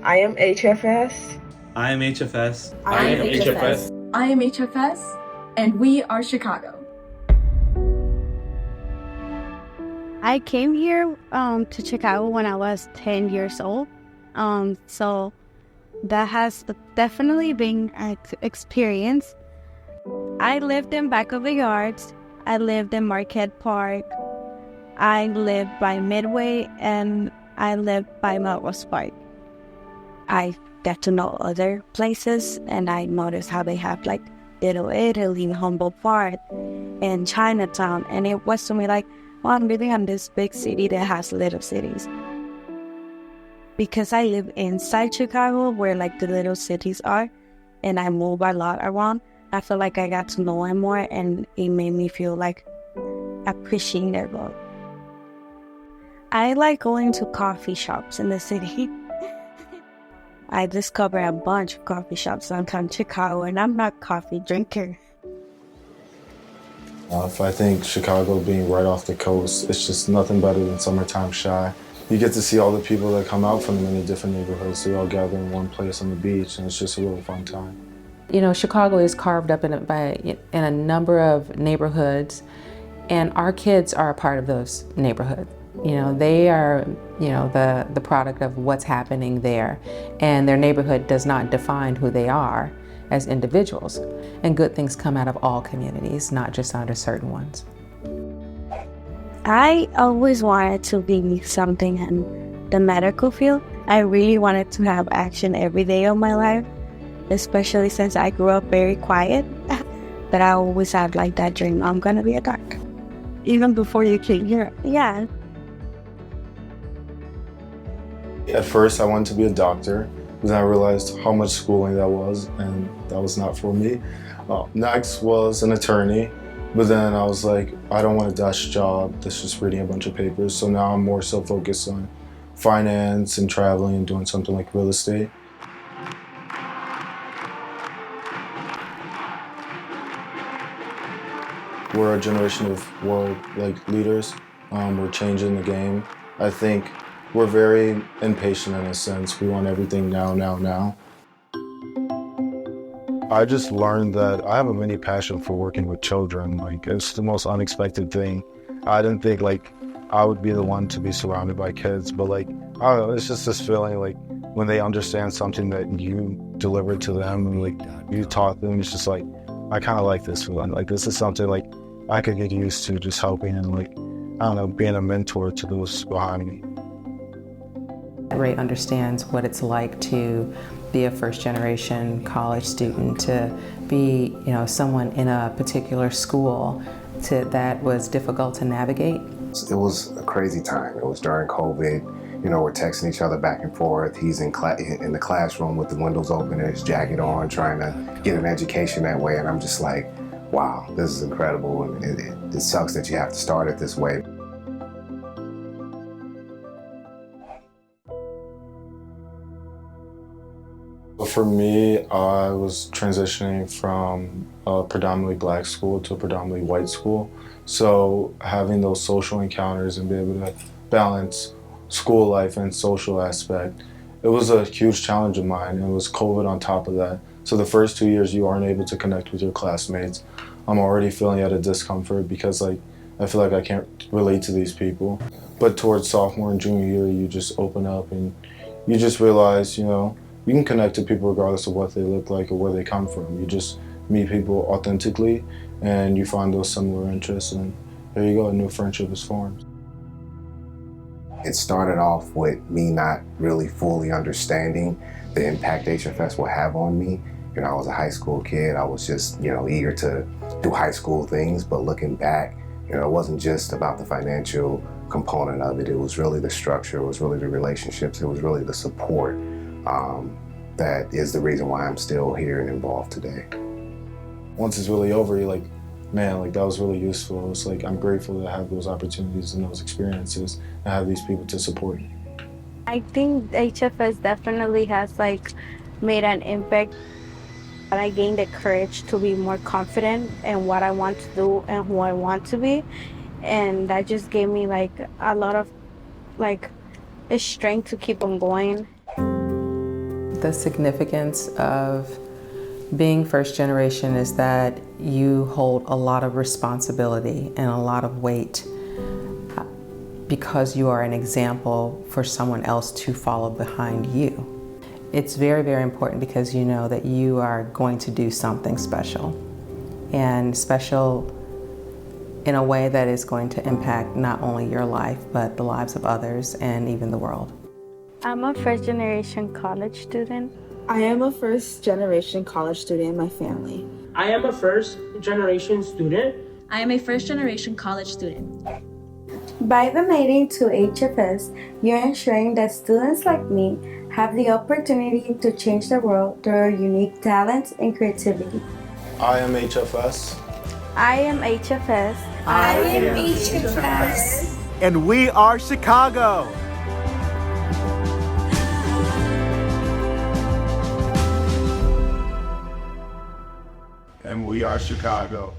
I am HFS. I am HFS. I am HFS. I am HFS, and we are Chicago. I came here to Chicago when I was 10 years old. So that has definitely been an experience. I lived in back of the yards. I lived in Marquette Park. I lived by Midway, and I lived by Melrose Park. I got to know other places, and I noticed how they have like Little Italy, Humboldt Park, and Chinatown. And it was to me like, well, I'm living in this big city that has little cities. Because I live inside Chicago, where like the little cities are, and I move a lot around, I feel like I got to know it more, and it made me feel like appreciable. I like going to coffee shops in the city. I discovered a bunch of coffee shops downtown Chicago, and I'm not a coffee drinker. If I think Chicago being right off the coast, it's just nothing better than summertime shy. You get to see all the people that come out from the many different neighborhoods. They all gather in one place on the beach, and it's just a really fun time. You know, Chicago is carved up in a number of neighborhoods, and our kids are a part of those neighborhoods. You know, they are, the product of what's happening there, and their neighborhood does not define who they are as individuals. And good things come out of all communities, not just out of certain ones. I always wanted to be something in the medical field. I really wanted to have action every day of my life, especially since I grew up very quiet. But I always had like that dream, I'm gonna be a doctor. Even before you came here. Yeah. At first, I wanted to be a doctor, but then I realized how much schooling that was, and that was not for me. Next was an attorney, but then I was like, I don't want a desk job that's just reading a bunch of papers, so now I'm more so focused on finance and traveling and doing something like real estate. We're a generation of world leaders. We're changing the game. I think we're very impatient in a sense. We want everything now, now, now. I just learned that I have a mini passion for working with children. Like, it's the most unexpected thing. I didn't think I would be the one to be surrounded by kids, but I don't know, it's just this feeling when they understand something that you delivered to them and you taught them, it's just I kind of like this feeling. This is something I could get used to, just helping and I don't know, being a mentor to those behind me. Ray understands what it's like to be a first-generation college student, to be, someone in a particular school that was difficult to navigate. It was a crazy time. It was during COVID. We're texting each other back and forth. He's in the classroom with the windows open and his jacket on, trying to get an education that way. And I'm just like, wow, this is incredible. And it sucks that you have to start it this way. For me, I was transitioning from a predominantly black school to a predominantly white school. So having those social encounters and be able to balance school life and social aspect, it was a huge challenge of mine. And it was COVID on top of that. So the first 2 years you aren't able to connect with your classmates. I'm already feeling at a discomfort because I feel like I can't relate to these people. But towards sophomore and junior year, you just open up and you just realize, you can connect to people regardless of what they look like or where they come from. You just meet people authentically and you find those similar interests, and there you go, a new friendship is formed. It started off with me not really fully understanding the impact HFS will have on me. I was a high school kid. I was just, eager to do high school things, but looking back, it wasn't just about the financial component of it. It was really the structure. It was really the relationships. It was really the support. That is the reason why I'm still here and involved today. Once it's really over, you're like, man, that was really useful. It's I'm grateful to have those opportunities and those experiences and have these people to support me. I think HFS definitely has made an impact. I gained the courage to be more confident in what I want to do and who I want to be. And that just gave me a lot of strength to keep on going. The significance of being first generation is that you hold a lot of responsibility and a lot of weight because you are an example for someone else to follow behind you. It's very, very important because you know that you are going to do something special, and special in a way that is going to impact not only your life, but the lives of others and even the world. I'm a first generation college student. I am a first generation college student in my family. I am a first generation student. I am a first generation college student. By donating to HFS, you're ensuring that students like me have the opportunity to change the world through our unique talents and creativity. I am HFS. I am HFS. I am HFS. And we are Chicago. And we are Chicago.